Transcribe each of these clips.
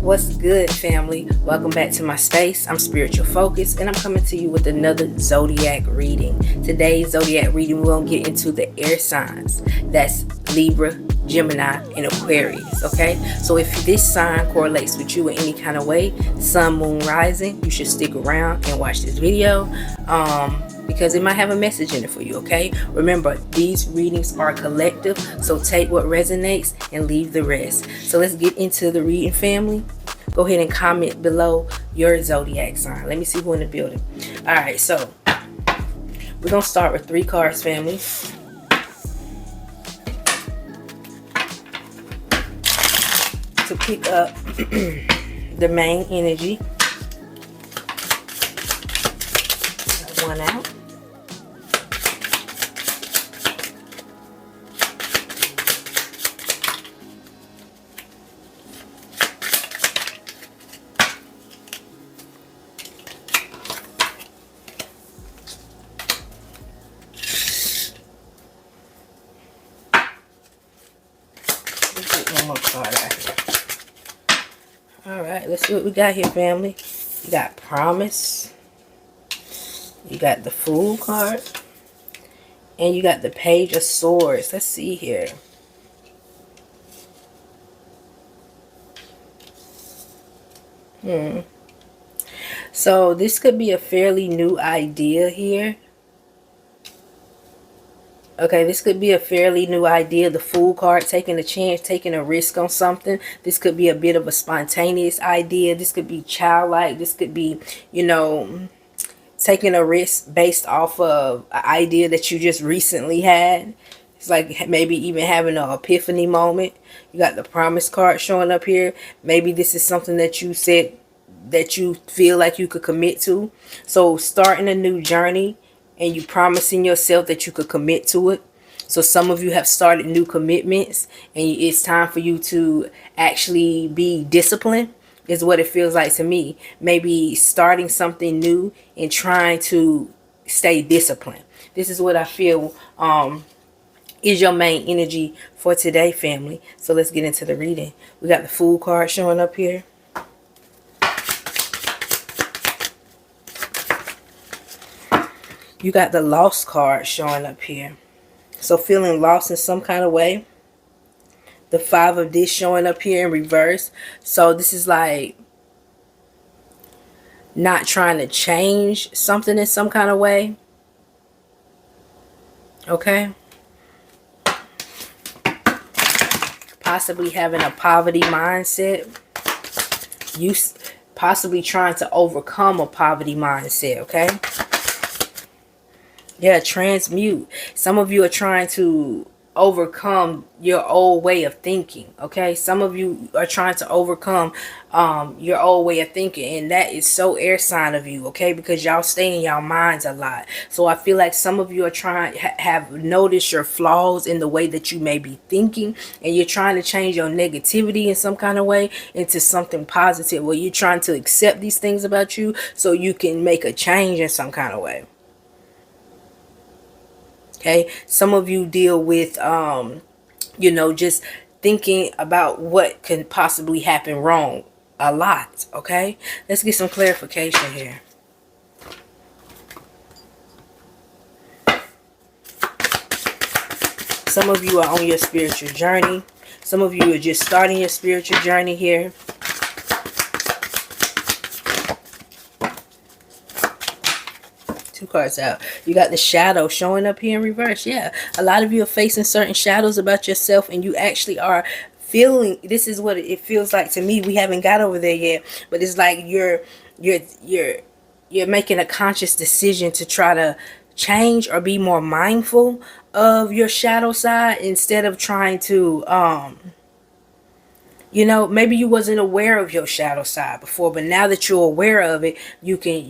What's good, family? Welcome back to my space. I'm Spiritual Focus, and I'm coming to you with another zodiac reading. Today's zodiac reading, we're going to get into the air signs. That's Libra, Gemini, and Aquarius, okay? So if this sign correlates with you in any kind of way, sun, moon, rising, you should stick around and watch this video. Because it might have a message in it for you, okay? Remember, these readings are collective, so take what resonates and leave the rest. So let's get into the reading, family. Go ahead and comment below your zodiac sign. Let me see who in the building. All right, so we're going to start with 3 cards, family. To pick up the main energy. One out. One more card out here. All right, let's see what we got here, family. You got Promise. You got the Fool card. And you got the Page of Swords. Let's see here. So this could be a fairly new idea here. Okay, this could be a fairly new idea. The Fool card, taking a chance, taking a risk on something. This could be a bit of a spontaneous idea. This could be childlike. This could be, you know, taking a risk based off of an idea that you just recently had. It's like maybe even having an epiphany moment. You got the Promise card showing up here. Maybe this is something that you said that you feel like you could commit to. So starting a new journey and you promising yourself that you could commit to it. So some of you have started new commitments and it's time for you to actually be disciplined, is what it feels like to me. Maybe starting something new and trying to stay disciplined. This is what I feel is your main energy for today, family. So let's get into the reading. We got the Fool card showing up here. You got the Lost card showing up here. So feeling lost in some kind of way. The 5 of Discs showing up here in reverse. So this is like not trying to change something in some kind of way. Okay. Possibly having a poverty mindset. You possibly trying to overcome a poverty mindset, okay? Yeah, transmute. Some of you are trying to overcome your old way of thinking, okay? Some of you are trying to overcome your old way of thinking, and that is so air sign of you, okay? Because y'all stay in y'all minds a lot. So I feel like some of you are trying have noticed your flaws in the way that you may be thinking, and you're trying to change your negativity in some kind of way into something positive, where you're trying to accept these things about you so you can make a change in some kind of way. Okay, some of you deal with you know, just thinking about what can possibly happen wrong a lot. Okay, let's get some clarification here. Some of you are on your spiritual journey. Some of you are just starting your spiritual journey here. Two cards out. You got the Shadow showing up here in reverse. Yeah, a lot of you are facing certain shadows about yourself, and you actually are feeling, this is what it feels like to me. We haven't got over there yet, but it's like you're making a conscious decision to try to change or be more mindful of your shadow side instead of trying to you know, maybe you wasn't aware of your shadow side before, but now that you're aware of it, you can,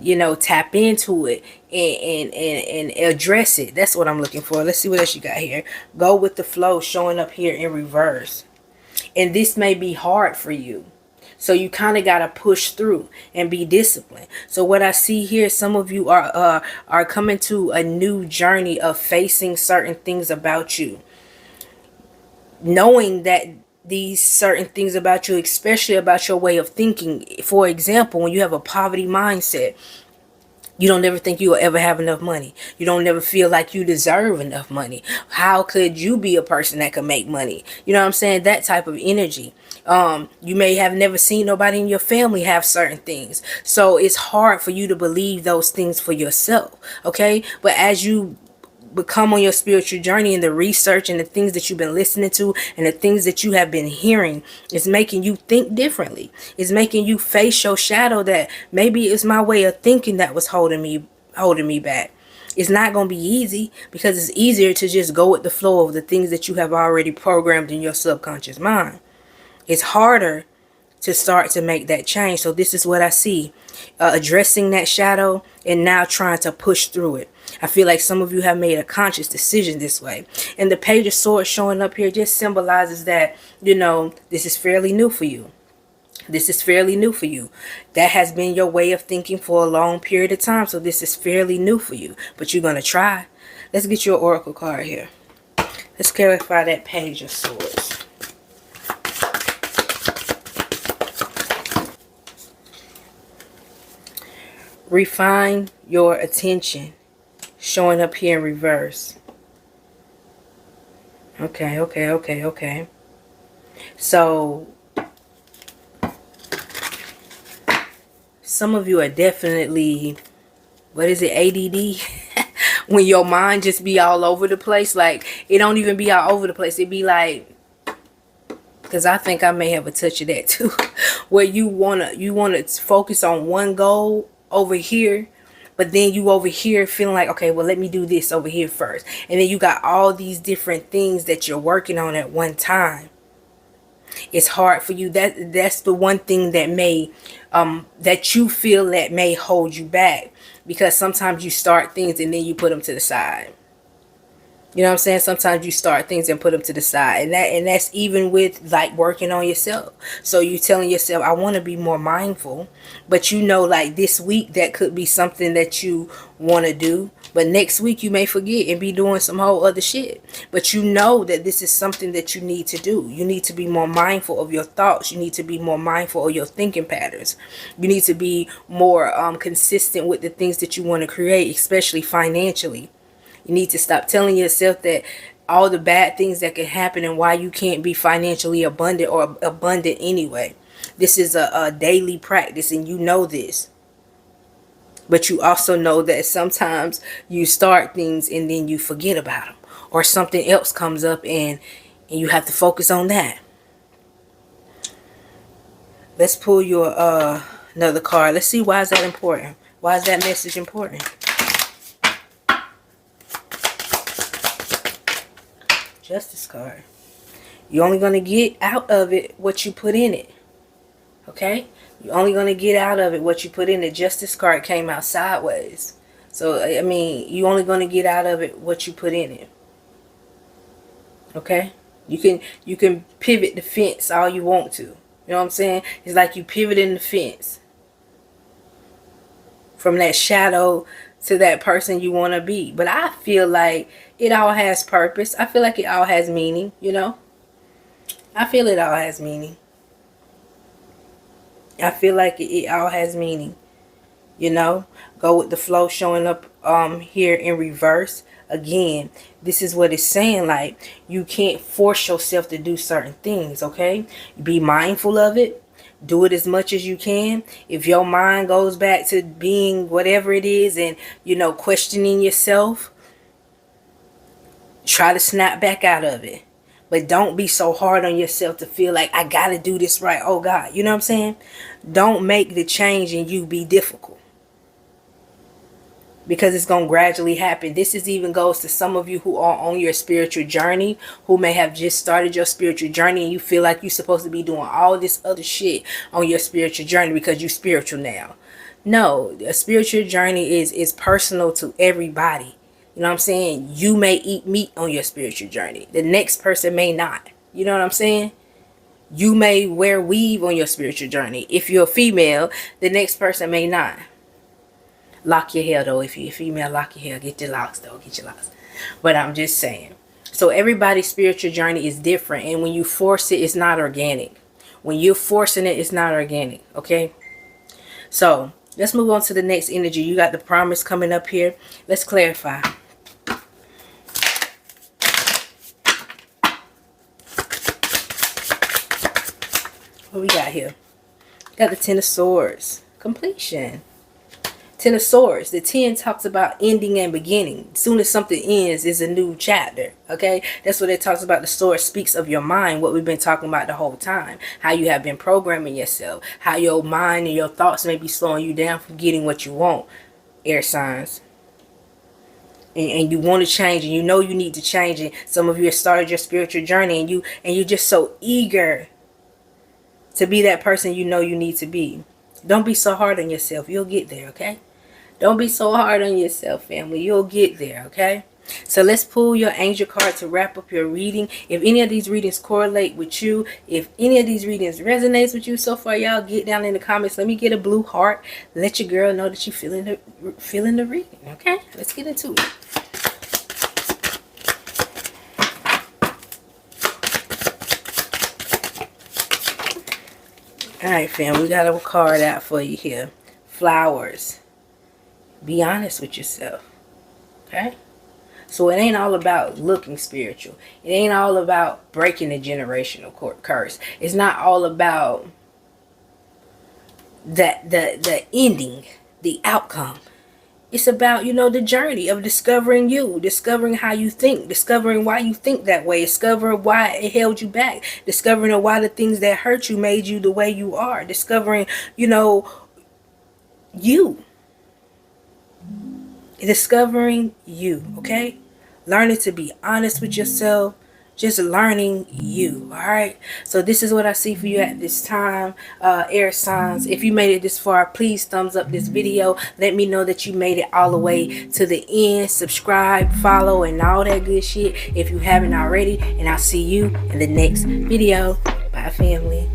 you know, tap into it and address it. That's what I'm looking for. Let's see what else you got here. Go with the flow showing up here in reverse. And this may be hard for you. So you kind of got to push through and be disciplined. So what I see here, some of you are coming to a new journey of facing certain things about you, knowing that these certain things about you, especially about your way of thinking. For example, when you have a poverty mindset, you don't ever think you will ever have enough money. You don't ever feel like you deserve enough money. How could you be a person that could make money? You know what I'm saying? That type of energy. You may have never seen nobody in your family have certain things. So it's hard for you to believe those things for yourself. Okay? But as you become on your spiritual journey, and the research and the things that you've been listening to and the things that you have been hearing is making you think differently. It's making you face your shadow, that maybe it's my way of thinking that was holding me back. It's not going to be easy, because it's easier to just go with the flow of the things that you have already programmed in your subconscious mind. It's harder to start to make that change. So this is what I see, addressing that shadow and now trying to push through it. I feel like some of you have made a conscious decision this way. And the Page of Swords showing up here just symbolizes that, this is fairly new for you. This is fairly new for you. That has been your way of thinking for a long period of time. So this is fairly new for you. But you're going to try. Let's get you an oracle card here. Let's clarify that Page of Swords. Refine your attention. Showing up here in reverse. Okay. So some of you are definitely, what is it, ADD? When your mind just be all over the place. Like, it don't even be all over the place. It be like, because I think I may have a touch of that too. Where you wanna focus on one goal over here, but then you over here feeling like, okay, well, let me do this over here first. And then you got all these different things that you're working on at one time. It's hard for you. That's the one thing that may, that you feel that may hold you back. Because sometimes you start things and then you put them to the side. You know what I'm saying? Sometimes you start things and put them to the side. And that's even with like working on yourself. So you telling yourself, I want to be more mindful. But like this week, that could be something that you want to do. But next week you may forget and be doing some whole other shit. But you know that this is something that you need to do. You need to be more mindful of your thoughts. You need to be more mindful of your thinking patterns. You need to be more consistent with the things that you want to create, especially financially. You need to stop telling yourself that all the bad things that can happen and why you can't be financially abundant or abundant anyway. This is a daily practice, and you know this. But you also know that sometimes you start things and then you forget about them. Or something else comes up and you have to focus on that. Let's pull your another card. Let's see, why is that important? Why is that message important? Justice card. You're only going to get out of it what you put in it. Okay? You're only going to get out of it what you put in it. Justice card came out sideways. So, I mean, you're only going to get out of it what you put in it. Okay? You can pivot the fence all you want to. You know what I'm saying? It's like you pivoting the fence. From that shadow to that person you want to be. But I feel like it all has purpose. I feel like it all has meaning, I feel it all has meaning. I feel like it all has meaning. Go with the flow, showing up here in reverse. Again, this is what it's saying. Like, you can't force yourself to do certain things, okay? Be mindful of it. Do it as much as you can. If your mind goes back to being whatever it is and, questioning yourself, try to snap back out of it. But don't be so hard on yourself to feel like, I got to do this right. Oh, God. You know what I'm saying? Don't make the change in you be difficult. Because it's going to gradually happen. This is even goes to some of you who are on your spiritual journey, who may have just started your spiritual journey and you feel like you're supposed to be doing all this other shit on your spiritual journey because you're spiritual now. No, a spiritual journey is personal to everybody. You know what I'm saying? You may eat meat on your spiritual journey. The next person may not. You know what I'm saying? You may wear weave on your spiritual journey. If you're a female, the next person may not. Lock your hair though. If you're a female, lock your hair. Get your locks though. Get your locks. But I'm just saying. So everybody's spiritual journey is different. And when you force it, it's not organic. When you're forcing it, it's not organic. Okay? So let's move on to the next energy. You got the promise coming up here. Let's clarify. What we got here? Got the Ten of Swords. Completion. Ten of Swords. The 10 talks about ending and beginning. As soon as something ends, is a new chapter. Okay? That's what it talks about. The sword speaks of your mind. What we've been talking about the whole time. How you have been programming yourself. How your mind and your thoughts may be slowing you down from getting what you want. Air signs. And you want to change, and you know you need to change it. Some of you have started your spiritual journey, and you're just so eager to be that person you know you need to be. Don't be so hard on yourself. You'll get there, okay? Don't be so hard on yourself, family. You'll get there, okay? So let's pull your angel card to wrap up your reading. If any of these readings correlate with you, if any of these readings resonates with you so far, y'all get down in the comments. Let me get a blue heart. Let your girl know that you're feeling the reading, okay? Let's get into it. Alright, fam, we got a card out for you here. Flowers. Be honest with yourself. Okay? So it ain't all about looking spiritual. It ain't all about breaking the generational curse. It's not all about the ending, the outcome. It's about, the journey of discovering you, discovering how you think, discovering why you think that way, discovering why it held you back, discovering why the things that hurt you made you the way you are, discovering, you. Discovering you, okay? Learning to be honest with yourself. Just learning you, all right? So this is what I see for you at this time, air signs. If you made it this far, please thumbs up this video. Let me know that you made it all the way to the end. Subscribe, follow, and all that good shit if you haven't already. And I'll see you in the next video. Bye, family.